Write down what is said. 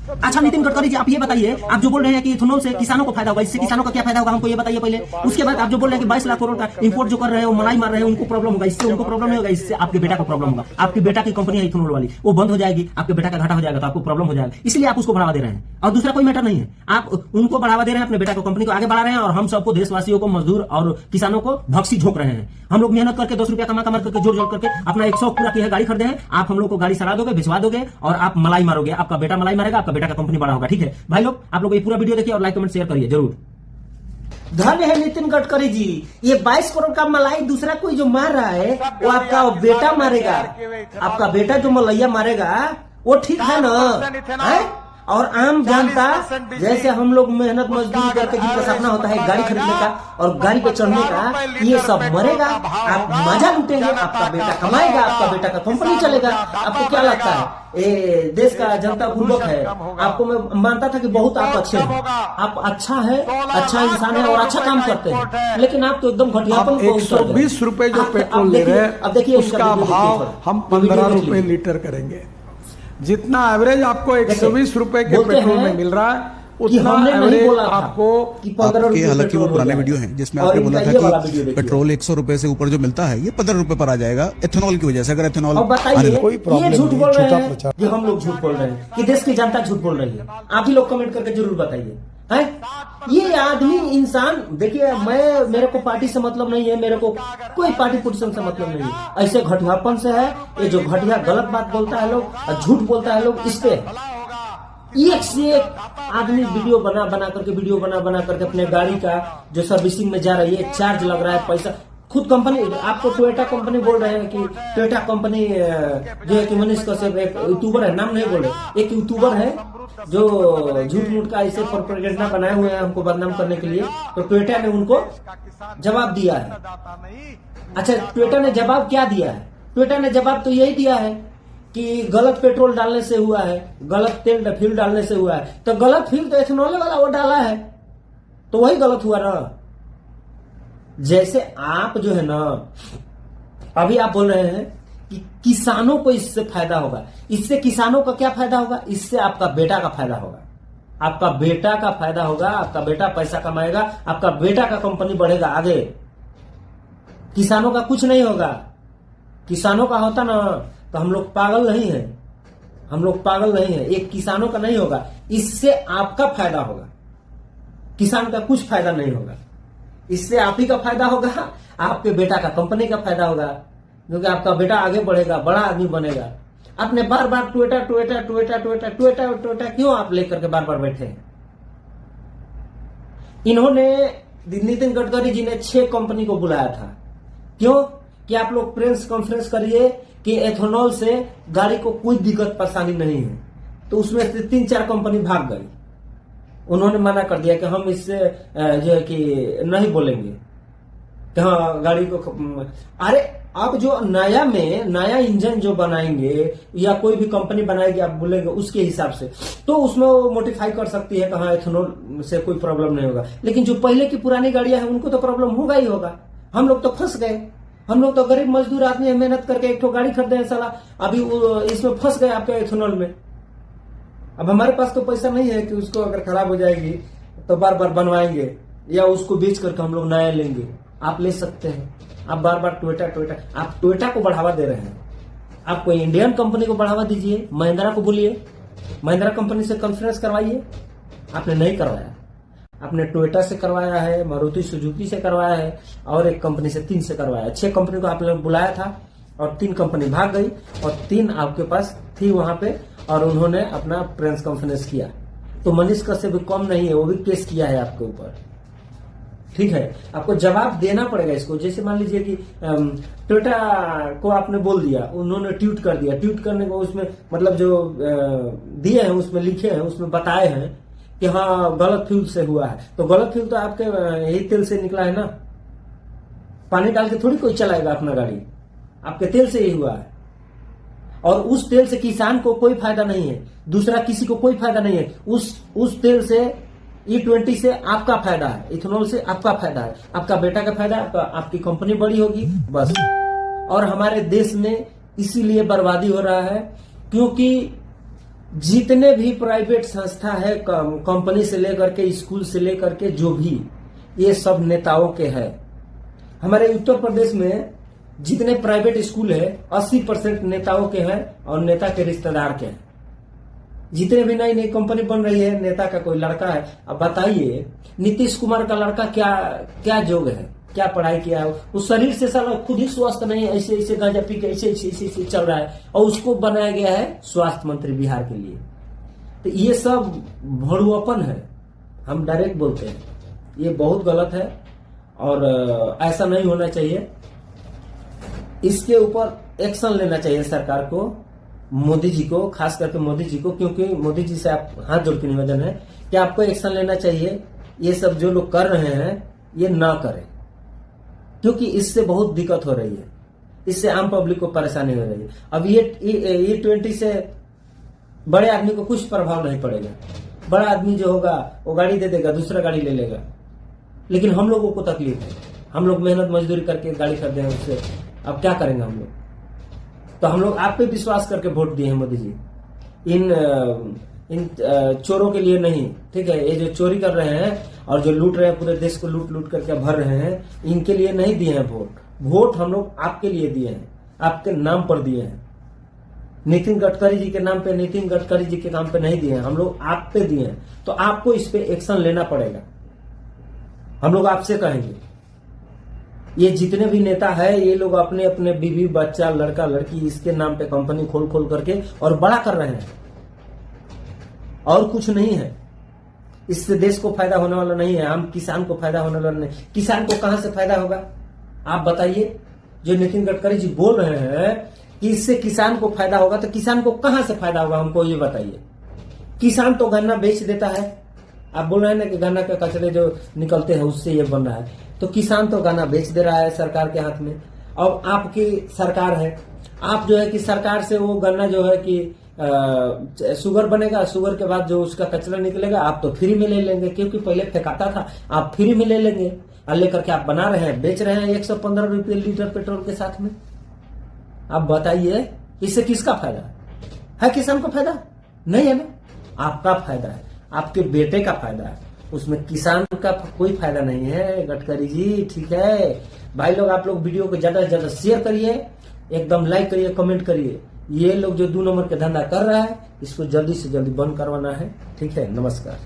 अच्छा नितिन गडकरी जी, आप ये बताइए, आप जो बोल रहे हैं कि इथेनॉल से किसानों को फायदा होगा, इससे किसानों का क्या फायदा होगा, हमको ये बताइए पहले। उसके बाद आप जो बोल रहे हैं कि 22 लाख करोड़ का इंपोर्ट जो कर रहे हैं, वो मलाई मार रहे हैं, उनको प्रॉब्लम होगा, इससे उनको प्रॉब्लम नहीं होगा, इससे आपके बेटा को प्रॉब्लम होगा। आपकी बेटा की कंपनी है इथेनॉल वाली, वो बंद हो जाएगी, आपके बेटा का घाटा हो जाएगा, तो आपको प्रॉब्लम हो जाएगा, इसलिए आप उसको बढ़ावा दे रहे हैं। और दूसरा कोई मैटर नहीं है, आप उनको बढ़ावा दे रहे हैं, अपने बेटा को, कंपनी को आगे बढ़ा रहे हैं, और हम सबको, देशवासियों को, मजदूर और किसानों को भक्सी झोंक रहे हैं। हम लोग मेहनत करके 10 रुपया कमा करके जोड़ जोड़ करके अपना एक शौक पूरा किया है, गाड़ी खरीदे हैं, आप हम लोग को गाड़ी सरा दोगे, भिजवा दोगे, और आप मलाई मारोगे, आपका बेटा मलाई मारेगा, आपका बेटा का कंपनी बड़ा होगा। ठीक है भाई लोग, आप लोग ये पूरा वीडियो देखिए और लाइक कमेंट शेयर करिए जरूर। धन्य है नितिन गडकरी जी, ये 22 करोड़ का मलाई दूसरा कोई जो मार रहा है वो आपका बेटा मारेगा, आपका बेटा जो मलैया मारेगा वो ठीक है ना है? और आम जनता जैसे हम लोग मेहनत मजदूरी करके जिनका सपना होता है गाड़ी खरीदने का और गाड़ी पे चढ़ने का, ये सब मरेगा, आप मजा लूटेंगे, आपका बेटा कमाएगा, आपका बेटा का कंपनी चलेगा। आपको क्या लगता है ये देश का जनता पूर्वक है? आपको मैं मानता था कि बहुत आप अच्छे हैं, आप अच्छा है, अच्छा इंसान है और अच्छा काम करते हैं, लेकिन आप तो एकदम घटियापन को 120 रुपए जो पेट्रोल ले रहे हैं, अब देखिए उसका भाव हम 15 रुपए लीटर करेंगे। जितना एवरेज आपको 120 रुपए के पेट्रोल में मिल रहा है, उतना एवरेज आपको आपके, हालांकि वो पुराने वीडियो हैं जिसमें आपने बोला था कि पेट्रोल 100 रुपए से ऊपर जो मिलता है ये 15 रुपए पर आ जाएगा इथेनॉल की वजह से। अगर इथेनॉल कोई प्रॉब्लम, ये झूठ बोल रहे हैं जो हम लोग झूठ बोल रहे हैं कि देश की जनता झूठ बोल रही है, आप ही लोग कमेंट करके जरूर बताइए है? ये आदमी इंसान, देखिए मैं, मेरे को पार्टी से मतलब नहीं है, मेरे को कोई पार्टी पोजिशन से मतलब नहीं है, ऐसे घटियापन से है ये जो घटिया गलत बात बोलता है लोग, झूठ बोलता है लोग, इस पे एक से एक आदमी वीडियो बना करके अपने गाड़ी का जो सर्विसिंग में जा रही है, चार्ज लग रहा है, पैसा खुद कंपनी, आपको टोयोटा कंपनी बोल रहे हैं कि टोयोटा कंपनी जो है कि मनीष कश्यप एक यूट्यूबर है, नाम नहीं बोल रहे, एक यूट्यूबर है जो झूठ मूठ का ऐसे प्रोपेगेंडा बनाए हुए हैं हमको बदनाम करने के लिए, तो टोयोटा ने उनको जवाब दिया है। अच्छा, टोयोटा ने जवाब क्या दिया है? टोयोटा ने जवाब तो यही दिया है कि गलत पेट्रोल डालने से हुआ है, गलत तेल फ्यूल डालने से हुआ है। तो गलत फ्यूल तो एथेनॉल वाला वो डाला है, तो वही गलत हुआ ना। जैसे आप जो है ना, अभी आप बोल रहे हैं कि किसानों को इससे फायदा होगा, इससे किसानों का क्या फायदा होगा? इससे आपका बेटा का फायदा होगा, आपका बेटा का फायदा होगा, आपका बेटा पैसा कमाएगा, आपका बेटा का कंपनी बढ़ेगा आगे। किसानों का कुछ नहीं होगा। किसानों का होता ना तो हम लोग पागल नहीं है, हम लोग पागल नहीं है। एक किसानों का नहीं होगा, इससे आपका फायदा होगा, किसान का कुछ फायदा नहीं होगा। इससे आप ही का फायदा होगा, आपके बेटा का कंपनी का फायदा होगा, क्योंकि आपका बेटा आगे बढ़ेगा, बड़ा आदमी बनेगा। आपने बार बार Toyota Toyota Toyota Toyota Toyota Toyota क्यों आप लेकर के बार बार बैठे हैं? इन्होंने, नितिन गडकरी जी ने 6 कंपनी को बुलाया था, क्यों? कि आप लोग प्रेस कॉन्फ्रेंस करिए कि एथेनॉल से गाड़ी को कोई दिक्कत परेशानी नहीं है। तो उसमें से 3-4 कंपनी भाग गई, उन्होंने मना कर दिया कि हम इससे जो है कि नहीं बोलेंगे कि हाँ गाड़ी को। अरे आप जो नया इंजन जो बनाएंगे या कोई भी कंपनी बनाएगी, आप बोलेंगे उसके हिसाब से, तो उसमें वो मॉडिफाई कर सकती है कि हाँ एथेनॉल से कोई प्रॉब्लम नहीं होगा। लेकिन जो पहले की पुरानी गाड़ियां हैं उनको तो प्रॉब्लम होगा ही होगा। हम लोग तो फंस गए, हम लोग तो गरीब मजदूर आदमी है, मेहनत करके एक तो गाड़ी खरीदे हैं साला, अभी इसमें फंस गए आपके एथेनॉल में। अब हमारे पास तो पैसा नहीं है कि उसको अगर खराब हो जाएगी तो बार बार बनवाएंगे या उसको बेच करके हम लोग नया लेंगे। आप ले सकते हैं, आप बार बार टोयोटा टोयोटा, आप टोयोटा को बढ़ावा दे रहे हैं। आप कोई इंडियन कंपनी को बढ़ावा दीजिए, महिंद्रा को बोलिए, महिंद्रा कंपनी से कॉन्फ्रेंस करवाइए। आपने नहीं करवाया, आपने टोयोटा से करवाया है, मारुति सुजुकी से करवाया है, और एक कंपनी से 3 से करवाया। 6 कंपनी को आपने बुलाया था और 3 कंपनी भाग गई और 3 आपके पास थी वहां पे, और उन्होंने अपना प्रेस कॉन्फ्रेंस किया। तो मनीष कश्यप भी कम नहीं है, वो भी केस किया है आपके ऊपर। ठीक है, आपको जवाब देना पड़ेगा इसको। जैसे मान लीजिए कि टोयोटा को आपने बोल दिया, उन्होंने ट्वीट कर दिया, ट्वीट करने को उसमें मतलब जो दिए हैं उसमें लिखे हैं, उसमें बताए हैं कि हाँ गलत फ्यूल से हुआ है। तो गलत फ्यूल तो आपके यही तेल से निकला है ना, पानी डाल के थोड़ी कोई चलाएगा अपना गाड़ी, आपके तेल से ही हुआ है। और उस तेल से किसान को कोई फायदा नहीं है, दूसरा किसी को कोई फायदा नहीं है। उस तेल से E20 से आपका फायदा है, इथेनॉल से आपका फायदा है, आपका बेटा का फायदा है, आपकी कंपनी बड़ी होगी बस। और हमारे देश में इसीलिए बर्बादी हो रहा है क्योंकि जितने भी प्राइवेट संस्था है, कंपनी से लेकर के, स्कूल से लेकर के, जो भी, ये सब नेताओं के हैं। हमारे उत्तर प्रदेश में जितने प्राइवेट स्कूल है 80% नेताओं के हैं और नेता के रिश्तेदार के हैं। जितने भी नई नई कंपनी बन रही है, नेता का कोई लड़का है। अब बताइए, नीतीश कुमार का लड़का क्या जोग है, क्या पढ़ाई किया है? उस शरीर से साला खुद ही स्वस्थ नहीं है, ऐसे ऐसे गांजा पी के ऐसे चल रहा है, और उसको बनाया गया है स्वास्थ्य मंत्री बिहार के लिए। तो ये सब भड़ुआपन है, हम डायरेक्ट बोलते हैं, ये बहुत गलत है और ऐसा नहीं होना चाहिए। इसके ऊपर एक्शन लेना चाहिए सरकार को, मोदी जी को, खास करके मोदी जी को, क्योंकि मोदी जी से आप हाथ जोड़ के निवेदन है कि आपको एक्शन लेना चाहिए। ये सब जो लोग कर रहे हैं ये ना करें, क्योंकि इससे बहुत दिक्कत हो रही है, इससे आम पब्लिक को परेशानी हो रही है। अब ये 20 से बड़े आदमी को कुछ प्रभाव नहीं पड़ेगा। बड़ा आदमी जो होगा वो गाड़ी दे देगा, दूसरा गाड़ी ले लेगा, लेकिन हम लोगों को तकलीफ है। हम लोग मेहनत मजदूरी करके गाड़ी खरीदे हैं उससे, अब क्या करेंगे हम लोग? तो हम लोग आप पे विश्वास करके वोट दिए हैं मोदी जी, इन चोरों के लिए नहीं, ठीक है? ये जो चोरी कर रहे हैं और जो लूट रहे हैं, पूरे देश को लूट लूट करके भर रहे हैं, इनके लिए नहीं दिए हैं वोट। वोट हम लोग आपके लिए दिए हैं, आपके नाम पर दिए हैं। नितिन गडकरी जी के नाम पे, नितिन गडकरी जी के नाम पे नहीं दिए हैं, हम लोग आप पे दिए हैं। तो आपको इस पे एक्शन लेना पड़ेगा। हम लोग आपसे कहेंगे, ये जितने भी नेता है, ये लोग अपने अपने बीवी बच्चा, लड़का लड़की, इसके नाम पे कंपनी खोल खोल करके और बड़ा कर रहे हैं, और कुछ नहीं है। इससे देश को फायदा होने वाला नहीं है, हम किसान को फायदा होने वाला नहीं। किसान को कहां से फायदा होगा आप बताइए? जो नितिन गडकरी जी बोल रहे हैं कि इससे किसान को फायदा होगा, तो किसान को कहां से फायदा होगा हमको ये बताइए। किसान तो गन्ना बेच देता है, आप बोल रहे हैं ना कि गन्ना के कचरे जो निकलते हैं उससे ये बन रहा है, तो किसान तो गन्ना बेच दे रहा है सरकार के हाथ में। अब आपकी सरकार है, आप जो है कि सरकार से वो गन्ना जो है कि शुगर बनेगा, शुगर के बाद जो उसका कचरा निकलेगा आप तो फ्री में ले लेंगे, क्योंकि पहले फेंकाता था, आप फ्री में ले लेंगे और लेकर के आप बना रहे हैं, बेच रहे हैं 115 रुपये लीटर पेट्रोल के साथ में। आप बताइए इससे किसका फायदा है? किसान को फायदा नहीं है ना, आपका फायदा है, आपके बेटे का फायदा है, उसमें किसान का कोई फायदा नहीं है। गडकरी जी, ठीक है भाई लोग, आप लोग वीडियो को ज्यादा से ज्यादा शेयर करिए, एकदम लाइक करिए, कमेंट करिए। ये लोग जो 2 नंबर के धंधा कर रहा है, इसको जल्दी से जल्दी बंद करवाना है। ठीक है, नमस्कार।